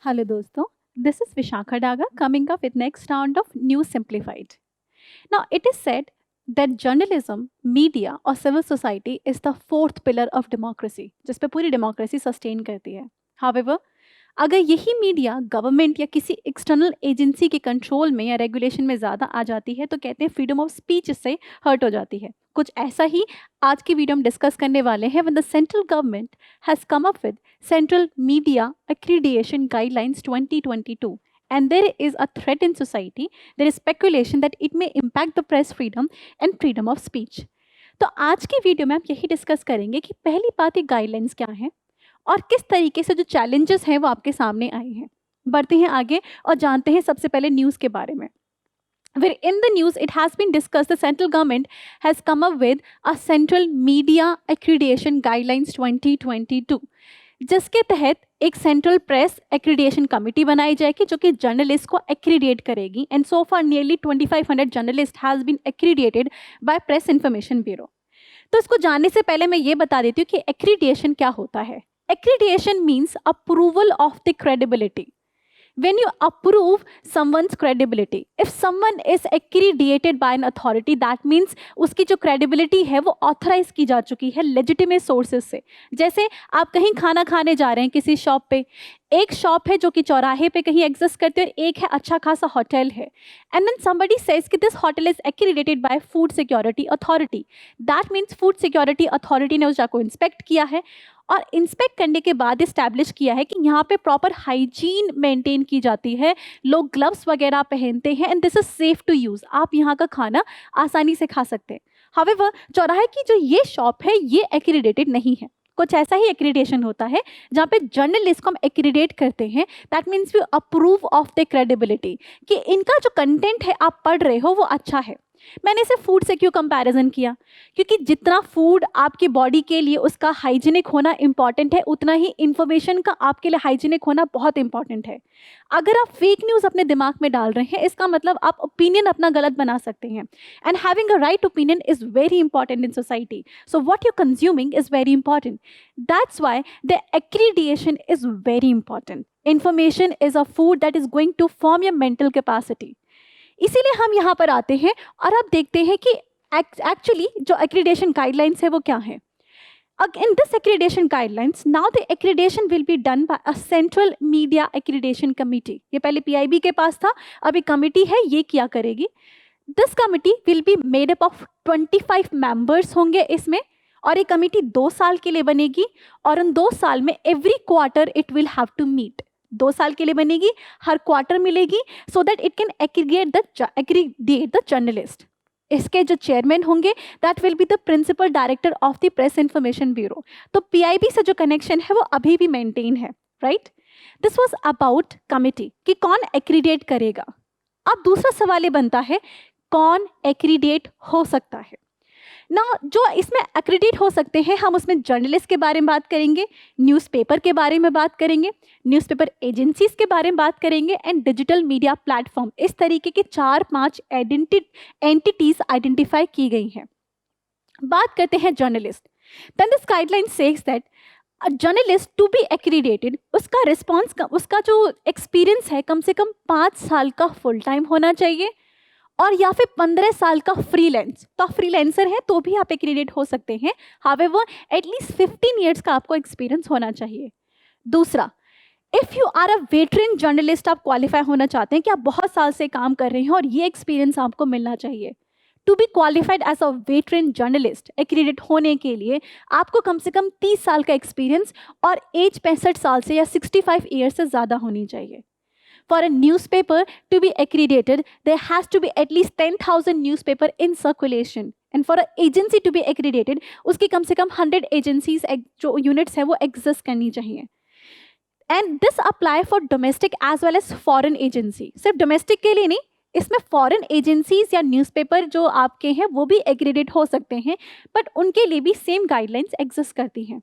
Hello दोस्तों, this is Vishakha Daga coming up with next round of News Simplified. Now, it is said that journalism, media or civil society is the fourth pillar of democracy, जिस पे पूरी democracy sustain करती है. However, अगर यही media government या किसी external agency के कंट्रोल में या रेगुलेशन में ज़्यादा आ जाती है तो कहते हैं फ्रीडम ऑफ स्पीच इससे हर्ट हो जाती है. कुछ ऐसा ही आज की वीडियो हम डिस्कस करने वाले हैं. When the central government has come up with central media accreditation guidelines 2022 and there is a threat in society, there is speculation that it may impact the press freedom and freedom of speech. तो आज की video में हम यही discuss करेंगे कि पहली बात ये गाइडलाइंस क्या हैं और किस तरीके से जो चैलेंजेस हैं वो आपके सामने आए हैं. बढ़ते हैं आगे और जानते हैं सबसे पहले न्यूज़ के बारे में. Where in the news it has been discussed, the central government has come up with a central media accreditation guidelines 2022, जिसके तहत एक सेंट्रल प्रेस एक्रीडिएशन कमेटी बनाई जाएगी जो कि जर्नलिस्ट को एक्रीडिएट करेगी. And so for nearly 2500 journalist has been accredited by press information bureau. तो इसको जानने से पहले मैं ये बता देती हूँ कि एक्रीडिएशन क्या होता है. Accreditation means approval of the credibility. When you approve someone's credibility, if someone is accredited by an authority, that means उसकी जो credibility है वो authorize की जा चुकी है legitimate sources से. जैसे आप कहीं खाना खाने जा रहे हैं किसी शॉप पे, एक शॉप है जो कि चौराहे पे कहीं एग्जिस्ट करती है और एक है अच्छा खासा होटल है. एंड देन समबडी सेज कि this hotel is accredited by food security authority. That means food security authority ने उस जगह को इंस्पेक्ट किया है और इंस्पेक्ट करने के बाद इस्टेब्लिश किया है कि यहाँ पे प्रॉपर हाइजीन मेंटेन की जाती है, लोग ग्लव्स वगैरह पहनते हैं and this is safe to use. आप यहाँ का खाना आसानी से खा सकते हैं. हावेवर चौराहे की जो ये शॉप है ये एक्रीडिटेड नहीं है. कुछ ऐसा ही एक्रीडिटेशन होता है जहाँ पे जर्नलिस्ट को हम एक्रीडिएट करते हैं. That means we approve of the credibility कि इनका जो कंटेंट है आप पढ़ रहे हो वो अच्छा है. मैंने इसे फूड से क्यों कंपैरिजन किया, क्योंकि जितना फूड आपकी बॉडी के लिए उसका हाइजीनिक होना इंपॉर्टेंट है उतना ही इंफॉर्मेशन का आपके लिए हाइजीनिक होना बहुत इंपॉर्टेंट है. अगर आप फेक न्यूज़ अपने दिमाग में डाल रहे हैं इसका मतलब आप ओपिनियन अपना गलत बना सकते हैं. And having a right opinion is very important in society. So what you consuming is very important. That's why the accreditation is very important. Information is a food that is going to form your mental capacity. इसीलिए हम यहाँ पर आते हैं और अब देखते हैं कि एक्चुअली जो एक्रीडिएशन गाइडलाइंस है वो क्या है. In this accreditation guidelines, now the accreditation will be done by a central media accreditation committee. ये पहले PIB के पास था, अभी कमिटी है ये क्या करेगी. This committee will be made up of 25 members होंगे इसमें और ये कमिटी 2 साल के लिए बनेगी और उन 2 साल में every quarter it will have to meet. 2 साल के लिए बनेगी, हर क्वार्टर मिलेगी so that it can accredit the journalist. इसके जो चेयरमैन होंगे that will be the principal director of the press information bureau. तो PIB से जो कनेक्शन है वो अभी भी मेंटेन है, right. This was about committee कि कौन एक्रीडिएट करेगा. अब दूसरा सवाल ये बनता है कौन एक्रीडिएट हो सकता है ना. जो इसमें एक्रीडिएट हो सकते हैं हम उसमें जर्नलिस्ट के बारे में बात करेंगे, न्यूज़पेपर के बारे में बात करेंगे, न्यूज़पेपर एजेंसीज के बारे में बात करेंगे एंड डिजिटल मीडिया प्लेटफॉर्म. इस तरीके के 4-5 एंटिटीज आइडेंटिफाई की गई हैं. बात करते हैं journalist. Then this guideline says that a journalist to be accredited उसका रिस्पॉन्स उसका जो एक्सपीरियंस है कम से कम 5 साल का फुल टाइम होना चाहिए और या फिर 15 साल का फ्रीलांस. तो आप फ्रीलांसर हैं तो भी आप एक्रीडिएट हो सकते हैं. हावेवर एटलीस्ट 15 ईयर्स का आपको एक्सपीरियंस होना चाहिए. दूसरा, if you are a veteran journalist, आप क्वालिफाई होना चाहते हैं कि आप बहुत साल से काम कर रहे हैं और ये एक्सपीरियंस आपको मिलना चाहिए. To be qualified as a veteran journalist accredit होने के लिए आपको कम से कम 30 साल का एक्सपीरियंस और एज 65 साल से या 65 ईयर्स से ज़्यादा होनी चाहिए. For a newspaper to be accredited, there has to be at least 10,000 newspaper in circulation. And for an agency to be accredited, उसकी कम से कम 100 agencies जो units है वो exist करनी चाहिए. And this apply for domestic as well as foreign agency. सिर्फ domestic के लिए नहीं, इसमें foreign agencies या newspaper जो आपके हैं वो भी accredit हो सकते हैं, but उनके लिए भी same guidelines exist करती हैं.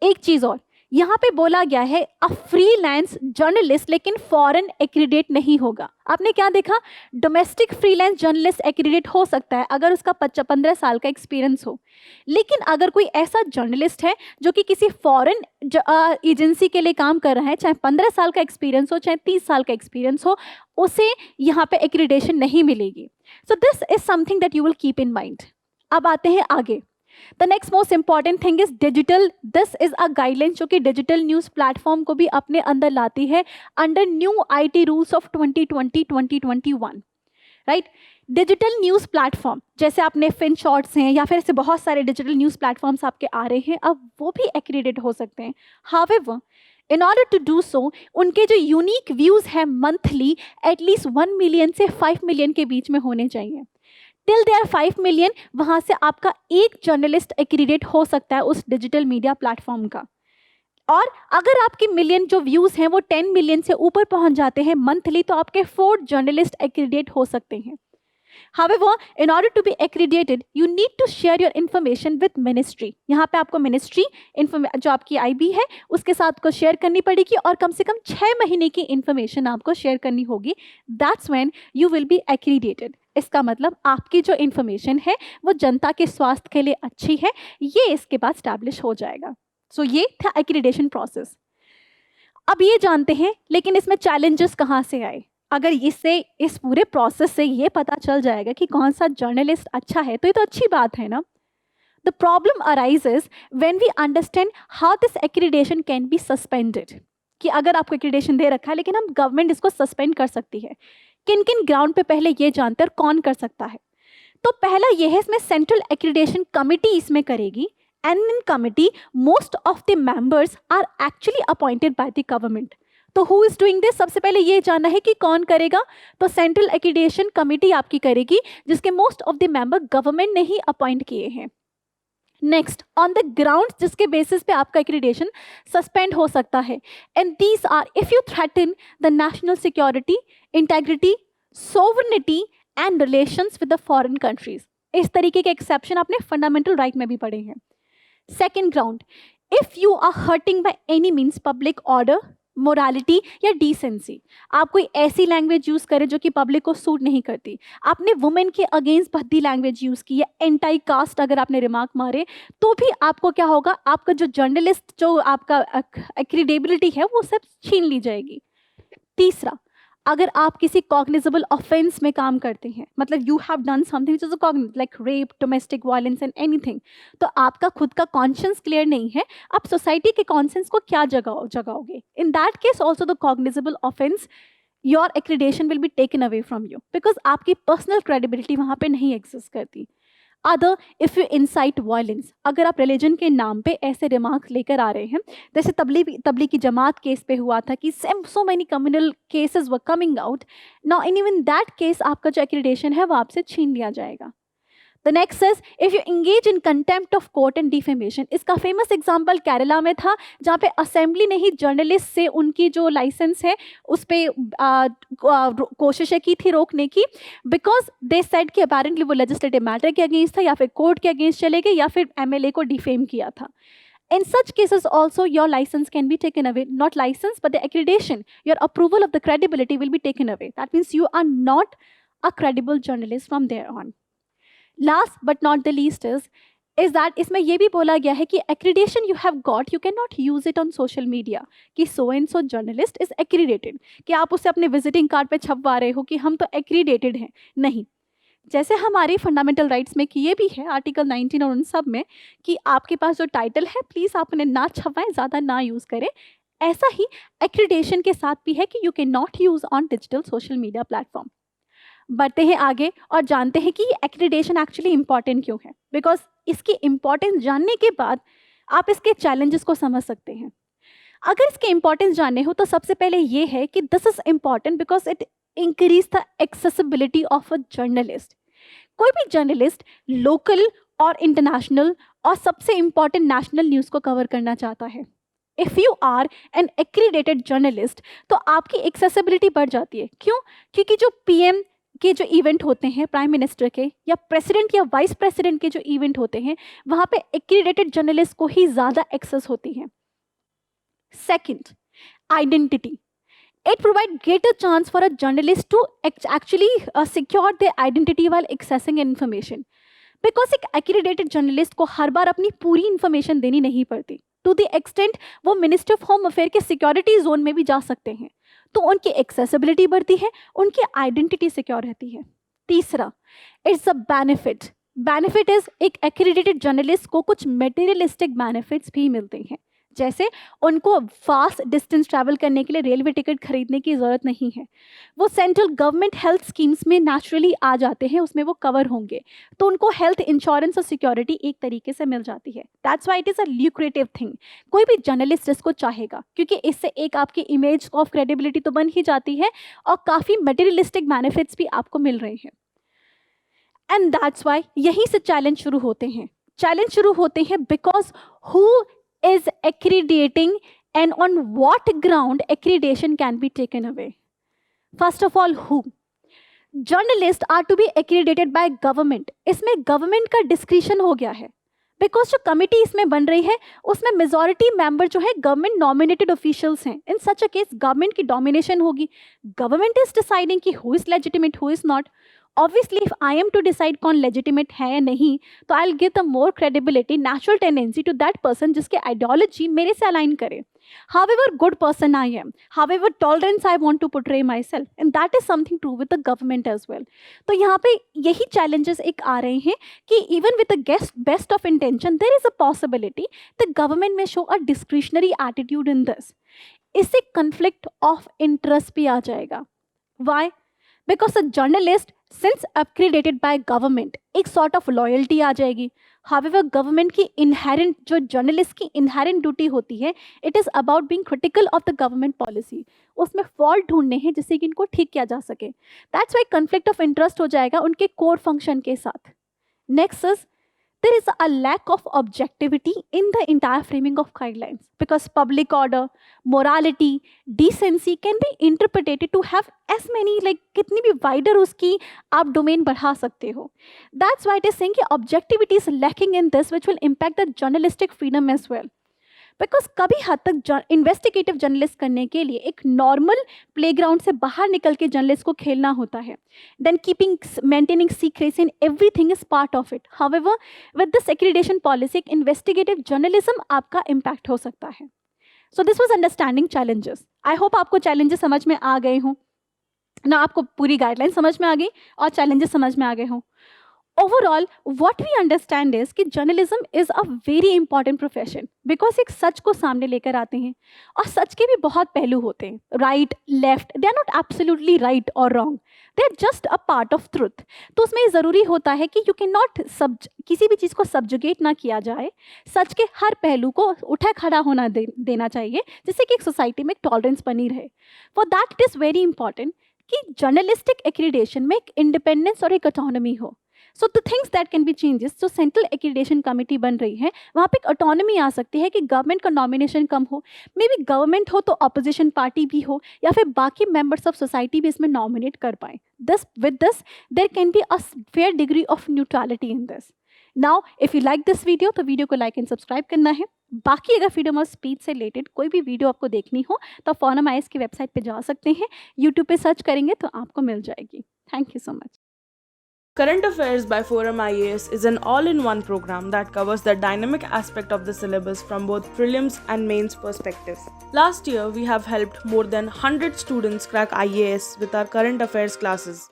एक चीज़ और, यहाँ पे बोला गया है अ फ्रीलांस जर्नलिस्ट लेकिन फॉरेन एक्रीडेट नहीं होगा। आपने क्या देखा, डोमेस्टिक फ्रीलांस जर्नलिस्ट एक्रीडेट हो सकता है अगर उसका 15 साल का एक्सपीरियंस हो, लेकिन अगर कोई ऐसा जर्नलिस्ट है जो कि किसी फॉरेन एजेंसी के लिए काम कर रहा है, चाहे 15 साल का एक्सपीरियंस हो चाहे 30 साल का एक्सपीरियंस हो, उसे यहाँ पे एक्रीडेशन नहीं मिलेगी। So this is something that you will keep in mind. अब आते हैं आगे। The next most important thing is digital. This is a guideline जो कि डिजिटल न्यूज़ प्लेटफॉर्म को भी अपने अंदर लाती है under new IT rules of 2020-2021, right. Digital news platform जैसे आपने फिन शॉर्ट्स हैं या फिर ऐसे बहुत सारे डिजिटल न्यूज़ प्लेटफॉर्म्स आपके आ रहे हैं, अब वो भी एक्रीडेट हो सकते हैं। However in order to do so, उनके जो यूनिक व्यूज़ हैं मंथली एटलीस्ट 1 मिलियन से 5 मिलियन के बीच में होने चाहिए। टिल दे आर 5 मिलियन, वहाँ से आपका एक जर्नलिस्ट एक्रीडेट हो सकता है उस डिजिटल मीडिया प्लेटफॉर्म का। और अगर आपके मिलियन जो व्यूज़ हैं वो 10 मिलियन से ऊपर पहुँच जाते हैं मंथली, तो आपके 4 जर्नलिस्ट एक्रीडेट हो सकते हैं। However, in order to be accredited, you need to share your information with ministry. यहाँ पे आपको मिनिस्ट्री जो आपकी IB है उसके साथ को शेयर करनी पड़ेगी और कम से कम 6 महीने की इंफॉर्मेशन आपको शेयर करनी होगी। That's when you will be accredited. इसका मतलब आपकी जो इंफॉर्मेशन है वो जनता के स्वास्थ्य के लिए अच्छी है, ये इसके बाद स्टैब्लिश हो जाएगा। सो ये था एक्रीडेशन प्रोसेस। अब ये जानते हैं लेकिन इसमें चैलेंजेस कहाँ से आए। अगर इससे इस पूरे प्रोसेस से ये पता चल जाएगा कि कौन सा जर्नलिस्ट अच्छा है तो ये तो अच्छी बात है ना। The problem arises when we understand how this accreditation can be suspended, कि अगर आपको एक्रीडेशन दे रखा है लेकिन हम गवर्नमेंट इसको सस्पेंड कर सकती है, किन किन ग्राउंड पे पहले ये जानते हैं और कौन कर सकता है। तो पहला ये है, इसमें सेंट्रल एक्रीडेशन कमिटी इसमें करेगी, and in committee most of the members are actually appointed by the government. तो हु इज डूइंग दिस, सबसे पहले ये जानना है कि कौन करेगा। तो सेंट्रल एक्रीडेशन कमिटी आपकी करेगी जिसके most of the member government ने ही अपॉइंट किए हैं। नेक्स्ट, ऑन द ग्राउंड जिसके बेसिस पे आपका एक्रीडेशन सस्पेंड हो सकता है, and these are if you threaten the national security, integrity, sovereignty and relations with the foreign countries. इस तरीके के एक्सेप्शन आपने फंडामेंटल राइट में भी पढ़े हैं। Second ground, if you are hurting by any means public order, morality या decency, आप कोई ऐसी लैंग्वेज यूज़ करें जो कि पब्लिक को सूट नहीं करती, आपने वुमेन के अगेंस्ट भद्दी लैंग्वेज यूज़ की या एंटाई कास्ट अगर आपने रिमार्क मारे, तो भी आपको क्या होगा, आपका जो जर्नलिस्ट जो आपका एक्रीडेबिलिटी है वो सब छीन ली जाएगी। तीसरा, अगर आप किसी कॉग्निजेबल ऑफेंस में काम करते हैं, मतलब you have done something which is cognizable like rape, domestic violence and anything, तो आपका खुद का कॉन्शियंस क्लियर नहीं है, आप सोसाइटी के कॉन्शियंस को क्या जगाओगे। In that case also the cognizable offence, your accreditation will be taken away from you, because आपकी पर्सनल क्रेडिबिलिटी वहाँ पे नहीं एग्जिस्ट करती। Other, if you incite violence, अगर आप रिलीजन के नाम पे ऐसे रिमार्क्स लेकर आ रहे हैं, जैसे तबलीगी जमात केस पे हुआ था कि so many communal cases were coming out, now in even that case आपका जो एक्रीडेशन है वो आपसे छीन लिया जाएगा। The next is if you engage in contempt of court and defamation. इसका फेमस एग्जांपल केरला में था जहाँ पे असेंबली ने ही जर्नलिस्ट से उनकी जो लाइसेंस है उस पर कोशिशें की थी रोकने की, बिकॉज दे सेड कि अपेरेंटली वो लेजिस्लेटिव मैटर के अगेंस्ट था या फिर कोर्ट के अगेंस्ट चले गए या फिर एमएलए को डिफेम किया था। In such cases also your license can be taken away, not license but the accreditation, your approval of the credibility will be taken away. That means you are not a credible journalist from there on. Last but not the least is that इसमें ये भी बोला गया है कि accreditation you have got, you cannot use it on social media कि so and so journalist is accredited, कि आप उसे अपने visiting card पे छपवा रहे हो कि हम तो accredited हैं। नहीं, जैसे हमारी फंडामेंटल राइट्स में किए भी है आर्टिकल 19 और उन सब में कि आपके पास जो टाइटल है प्लीज़ आप उन्हें ना छपवाएं, ज़्यादा ना यूज़ करें, ऐसा ही एक्रीडेशन के साथ भी है कि you can not use on digital social media platform. बढ़ते हैं आगे और जानते हैं कि एक्रीडेशन एक्चुअली इंपॉर्टेंट क्यों है, बिकॉज इसकी इंपॉर्टेंस जानने के बाद आप इसके चैलेंजेस को समझ सकते हैं। अगर इसके इंपॉर्टेंस जानने हो तो सबसे पहले ये है कि this is important because it increase the accessibility of a journalist. कोई भी जर्नलिस्ट लोकल और इंटरनेशनल और सबसे इंपॉर्टेंट नेशनल न्यूज़ को कवर करना चाहता है। If you are an accredited journalist तो आपकी एक्सेसिबिलिटी बढ़ जाती है। क्यों? क्योंकि जो पीएम के जो इवेंट होते हैं, प्राइम मिनिस्टर के या प्रेसिडेंट या वाइस प्रेसिडेंट के जो इवेंट होते हैं, वहाँ पे एक्रीडेटेड जर्नलिस्ट को ही ज़्यादा एक्सेस होती है। Second, identity. It provides greater chance for a journalist to actually secure their identity while accessing information. Because एक एक्रीडेटेड जर्नलिस्ट को हर बार अपनी पूरी इंफॉर्मेशन देनी नहीं पड़ती, टू द एक्सटेंट वो मिनिस्ट्री ऑफ होम अफेयर के सिक्योरिटी जोन में भी जा सकते हैं, तो उनकी एक्सेसिबिलिटी बढ़ती है, उनकी आइडेंटिटी सिक्योर रहती है. तीसरा, it's a benefit. Benefit is एक एक्रीडेटेड जर्नलिस्ट को कुछ मटेरियलिस्टिक बेनिफिट्स भी मिलते हैं, जैसे उनको फास्ट डिस्टेंस ट्रैवल करने के लिए रेलवे टिकट खरीदने की ज़रूरत नहीं है, वो सेंट्रल गवर्नमेंट हेल्थ स्कीम्स में नेचुरली आ जाते हैं, उसमें वो कवर होंगे, तो उनको हेल्थ इंश्योरेंस और सिक्योरिटी एक तरीके से मिल जाती है. That's why it is a lucrative thing. कोई भी जर्नलिस्ट इसको चाहेगा, क्योंकि इससे एक आपकी इमेज ऑफ क्रेडिबिलिटी तो बन ही जाती है और काफ़ी मटेरियलिस्टिक बेनिफिट्स भी आपको मिल रहे हैं. एंड दैट्स वाई यहीं से चैलेंज शुरू होते हैं. चैलेंज शुरू होते हैं because who is accrediting and on what ground accreditation can be taken away. First of all, who? Journalists are to be accredited by government. इसमें गवर्नमेंट का डिस्क्रिशन हो गया है, बिकॉज जो कमिटी इसमें बन रही है उसमें मेजॉरिटी मेंबर जो है गवर्नमेंट नॉमिनेटेड ऑफिशियल्स हैं. इन सच अ केस गवर्नमेंट की डोमिनेशन होगी. गवर्नमेंट इज डिसाइडिंग कि who is legitimate, who is not. Obviously, if I am to decide कौन legitimate है या नहीं, तो I'll give the more credibility, natural tendency to that person जिसके ideology मेरे से align करे. However good person I am, however tolerance I want to portray myself, and that is something true with the government as well. तो यहाँ पे यही challenges एक आ रहे हैं कि even with the best of intention, there is a possibility the government may show a discretionary attitude in this. इससे conflict of interest भी आ जाएगा. Why? Because a journalist, since accredited by government, एक sort of loyalty आ जाएगी. However, government की inherent, जो journalist की inherent duty होती है, it is about being critical of the government policy. उसमें fault ढूंढने हैं जिससे कि इनको ठीक किया जा सके. That's why conflict of interest हो जाएगा उनके core function के साथ. Next is, there is a lack of objectivity in the entire framing of guidelines, because public order, morality, decency can be interpreted to have as many, like कितनी भी wider उसकी आप domain बढ़ा सकते हो. That's why it is saying कि objectivity is lacking in this, which will impact the journalistic freedom as well. Because कभी हद तक इन्वेस्टिगेटिव जर्नलिस्ट करने के लिए एक नॉर्मल प्लेग्राउंड से बाहर निकल के जर्नलिस्ट को खेलना होता है. Then keeping maintaining secrecy in everything is part of it. However with this accreditation policy एक इन्वेस्टिगेटिव जर्नलिज्म आपका इम्पैक्ट हो सकता है. So this was understanding challenges. I hope आपको चैलेंजेस समझ में आ गए हों ना, आपको पूरी गाइडलाइन समझ में आ गई और चैलेंजेस समझ में आ गए हों. Overall what we understand is कि journalism is a very important profession, because एक सच को सामने लेकर आते हैं और सच के भी बहुत पहलू होते हैं. Right, left, they are not absolutely right और wrong, they are just a part of truth. तो उसमें ज़रूरी होता है कि यू कैन नॉट किसी भी चीज़ को सब्जुगेट ना किया जाए. सच के हर पहलू को उठा खड़ा होना देना चाहिए, जिससे कि एक सोसाइटी में एक टॉलरेंस बनी रहे. For that it is very important कि जर्नलिस्टिक एक्रीडेशन में एक इंडिपेंडेंस और एक ऑटोनॉमी हो. So the things that can be changes. जो सेंट्रल एक्रीडेशन कमेटी बन रही है वहाँ पे एक ऑटोनॉमी आ सकती है कि गवर्नमेंट का नॉमिनेशन कम हो, मे बी गवर्नमेंट हो तो अपोजिशन पार्टी भी हो या फिर बाकी मेंबर्स ऑफ सोसाइटी भी इसमें नॉमिनेट कर पाए. With this there can be a fair degree of neutrality in this. Now if you like this video तो वीडियो को लाइक एंड सब्सक्राइब करना है. बाकी अगर फ्रीडम ऑफ स्पीच से रिलेटेड कोई भी वीडियो आपको देखनी हो तो फोरम आईएएस की वेबसाइट पे जा सकते हैं. यूट्यूब पे सर्च करेंगे तो आपको मिल जाएगी. Thank you so much. Current Affairs by Forum IAS is an all-in-one program that covers the dynamic aspect of the syllabus from both prelims and mains perspectives. Last year, we have helped more than 100 students crack IAS with our current affairs classes.